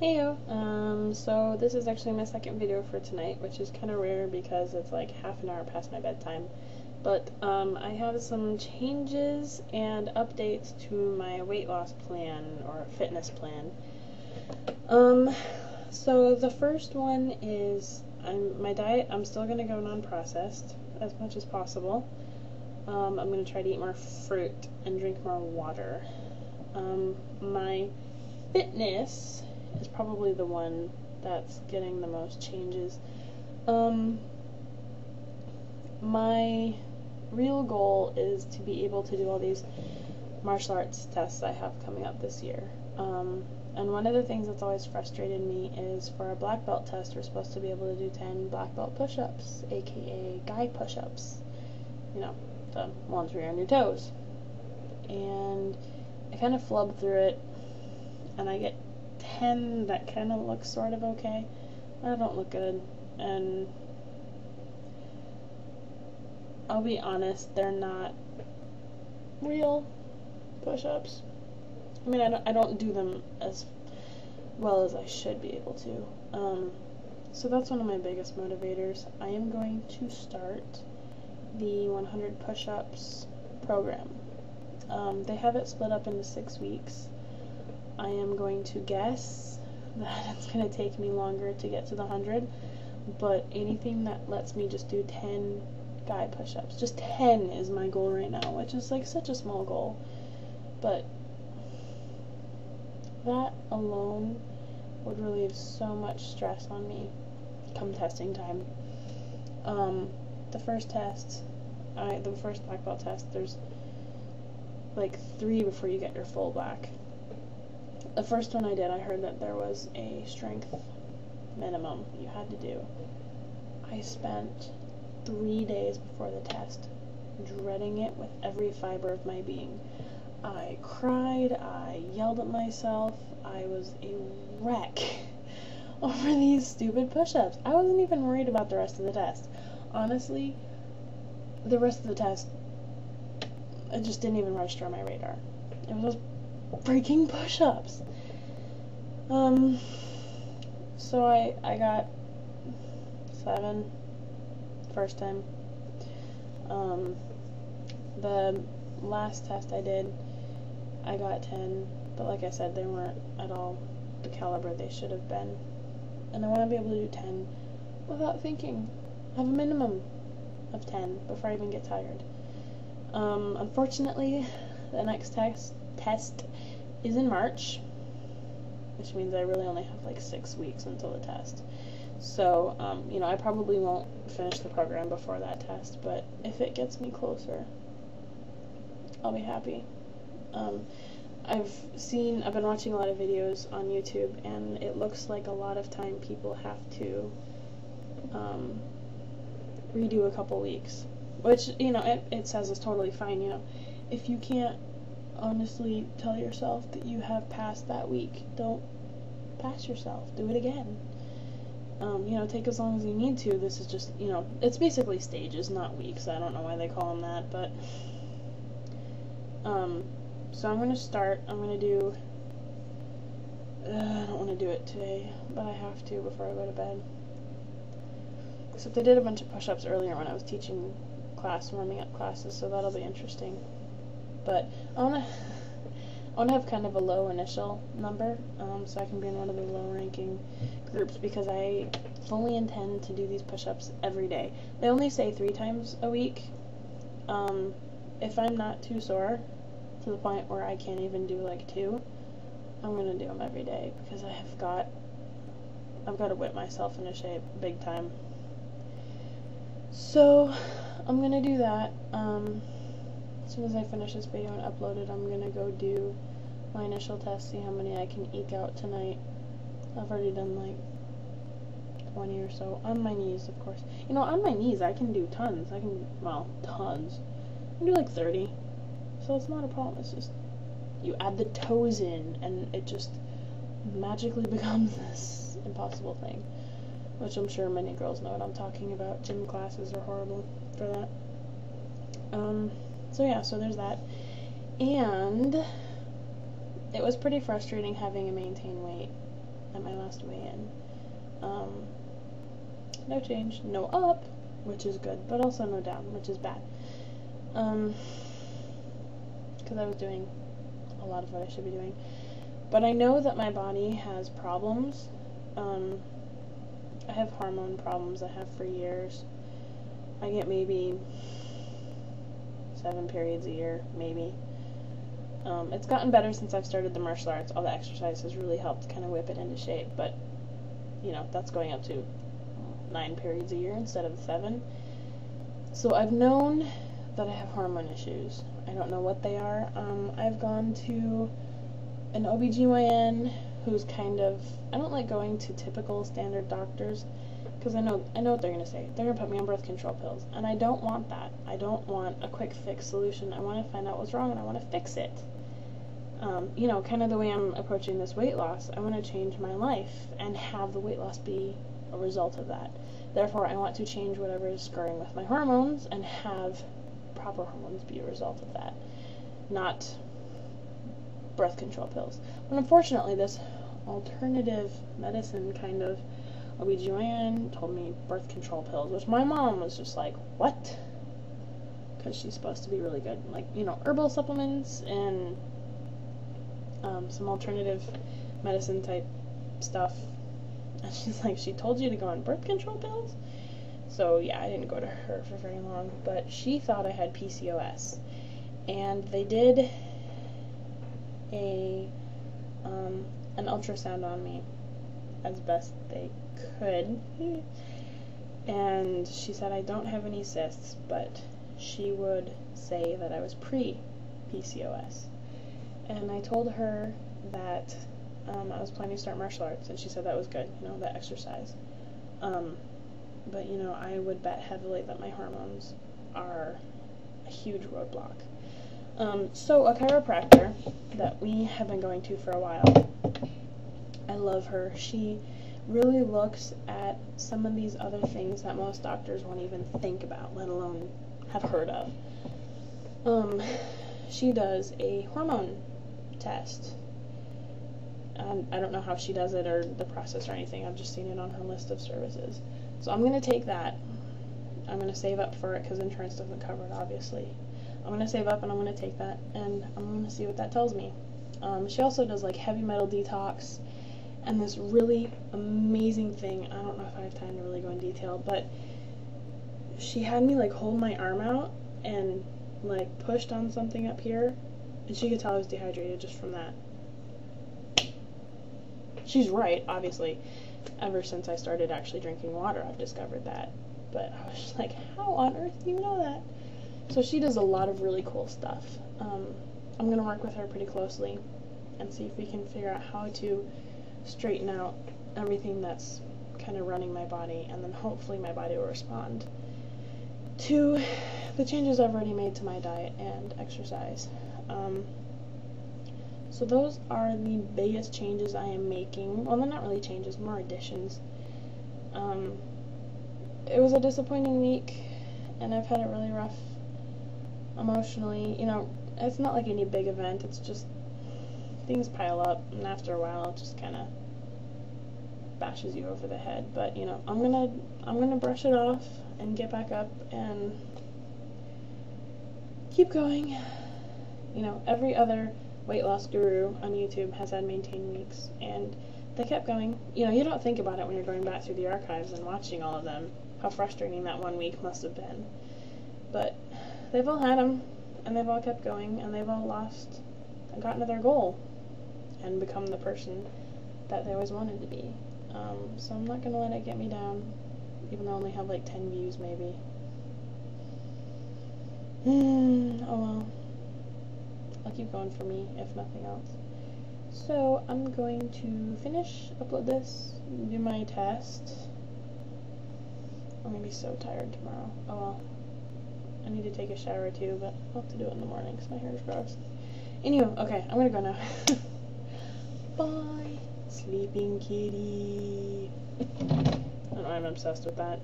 Heyo, so this is actually my second video for tonight, which is kind of rare because it's like half an hour past my bedtime. But, I have some changes and updates to my weight loss plan, or fitness plan. So the first one is, my diet, I'm still gonna go non-processed as much as possible. I'm gonna try to eat more fruit and drink more water. My fitness is probably the one that's getting the most changes. My real goal is to be able to do all these martial arts tests I have coming up this year. And one of the things that's always frustrated me is for a black belt test, we're supposed to be able to do 10 black belt push-ups, aka guy push-ups. You know, the ones where you're on your toes. And I kind of flub through it, and I get 10 that kind of look sort of okay. I don't look good, and I'll be honest, they're not real push-ups. I mean, I don't do them as well as I should be able to. So that's one of my biggest motivators. I am going to start the 100 push-ups program. They have it split up into 6 weeks. I am going to guess that it's going to take me longer to get to the 100, but anything that lets me just do 10 guy push-ups, just 10 is my goal right now, which is like such a small goal, but that alone would relieve so much stress on me come testing time. The first test, the first black belt test, there's like 3 before you get your full black. The first one I did, I heard that there was a strength minimum you had to do. I spent 3 days before the test dreading it with every fiber of my being. I cried, I yelled at myself, I was a wreck over these stupid push-ups. I wasn't even worried about the rest of the test. Honestly, the rest of the test, it just didn't even register on my radar. It was those freaking push-ups. So I got 7 first time. The last test I did, I got 10, but like I said, they weren't at all the caliber they should have been. And I want to be able to do 10 without thinking. Have a minimum of 10 before I even get tired. Unfortunately, the next test is in March, which means I really only have like 6 weeks until the test. So, you know, I probably won't finish the program before that test, but if it gets me closer, I'll be happy. I've been watching a lot of videos on YouTube, and it looks like a lot of time people have to redo a couple weeks, which, you know, it says is totally fine. You know, if you can't honestly tell yourself that you have passed that week, don't pass yourself, do it again. You know, take as long as you need to. This is just, you know, it's basically stages, not weeks. I don't know why they call them that, but so I'm gonna start. I'm gonna do, I don't want to do it today, but I have to before I go to bed. Except I did a bunch of push-ups earlier when I was teaching class, warming up classes, so that'll be interesting. But I wanna have kind of a low initial number, so I can be in one of the low-ranking groups, because I fully intend to do these push-ups every day. They only say 3 times a week. If I'm not too sore to the point where I can't even do like 2, I'm gonna do them every day, because I've got to whip myself into shape big time. So I'm gonna do that. As soon as I finish this video and upload it, I'm gonna go do my initial test, see how many I can eke out tonight. I've already done like 20 or so on my knees, of course. You know, on my knees I can do tons. Tons. I can do like 30. So it's not a problem. It's just you add the toes in, and it just magically becomes this impossible thing. Which I'm sure many girls know what I'm talking about. Gym classes are horrible for that. So yeah, so there's that. And it was pretty frustrating having to maintain weight at my last weigh-in. No change, no up, which is good, but also no down, which is bad. Because I was doing a lot of what I should be doing. But I know that my body has problems. I have hormone problems I have for years. I get maybe 7 periods a year, maybe. It's gotten better since I've started the martial arts. All the exercise has really helped kind of whip it into shape, but, you know, that's going up to 9 periods a year instead of 7. So I've known that I have hormone issues. I don't know what they are. I've gone to an OBGYN who's kind of, I don't like going to typical standard doctors, because I know what they're going to say. They're going to put me on birth control pills, and I don't want that. I don't want a quick fix solution. I want to find out what's wrong, and I want to fix it. You know, kind of the way I'm approaching this weight loss. I want to change my life and have the weight loss be a result of that. Therefore, I want to change whatever is screwing with my hormones and have proper hormones be a result of that, not birth control pills. But unfortunately, this alternative medicine kind of OBGYN told me birth control pills, which my mom was just like, what? Because she's supposed to be really good. Like, you know, herbal supplements and some alternative medicine type stuff. And she's like, she told you to go on birth control pills? So yeah, I didn't go to her for very long, but she thought I had PCOS. And they did an ultrasound on me as best they could. And she said I don't have any cysts, but she would say that I was pre-PCOS. And I told her that I was planning to start martial arts, and she said that was good, you know, that exercise. But, you know, I would bet heavily that my hormones are a huge roadblock. So a chiropractor that we have been going to for a while, I love her. She really looks at some of these other things that most doctors won't even think about, let alone have heard of. She does a hormone test. I don't know how she does it or the process or anything. I've just seen it on her list of services. So I'm going to take that. I'm going to save up for it because insurance doesn't cover it, obviously. I'm going to save up and I'm going to take that and I'm going to see what that tells me. She also does like heavy metal detox and this really amazing thing. I don't know if I have time to really go in detail, but she had me like hold my arm out and like pushed on something up here, and she could tell I was dehydrated just from that. She's right, obviously. Ever since I started actually drinking water, I've discovered that. But I was just like, how on earth do you know that? So she does a lot of really cool stuff. I'm going to work with her pretty closely and see if we can figure out how to straighten out everything that's kind of running my body, and then hopefully my body will respond to the changes I've already made to my diet and exercise. So those are the biggest changes I am making. Well, they're not really changes, more additions. It was a disappointing week, and I've had it really rough emotionally. You know, it's not like any big event, it's just things pile up, and after a while it just kind of bashes you over the head. But, you know, I'm gonna brush it off and get back up and keep going. You know, every other weight loss guru on YouTube has had maintained weeks, and they kept going. You know, you don't think about it when you're going back through the archives and watching all of them, how frustrating that one week must have been. But they've all had them, and they've all kept going, and they've all lost and gotten to their goal and become the person that they always wanted to be. So I'm not going to let it get me down, even though I only have like 10 views maybe. Oh well. I'll keep going for me, if nothing else. So I'm going to finish, upload this, do my test. I'm going to be so tired tomorrow. Oh well. I need to take a shower too, but I'll have to do it in the morning because my hair is gross. Anyway, okay, I'm going to go now. Bye, sleeping kitty. I don't know, I'm obsessed with that.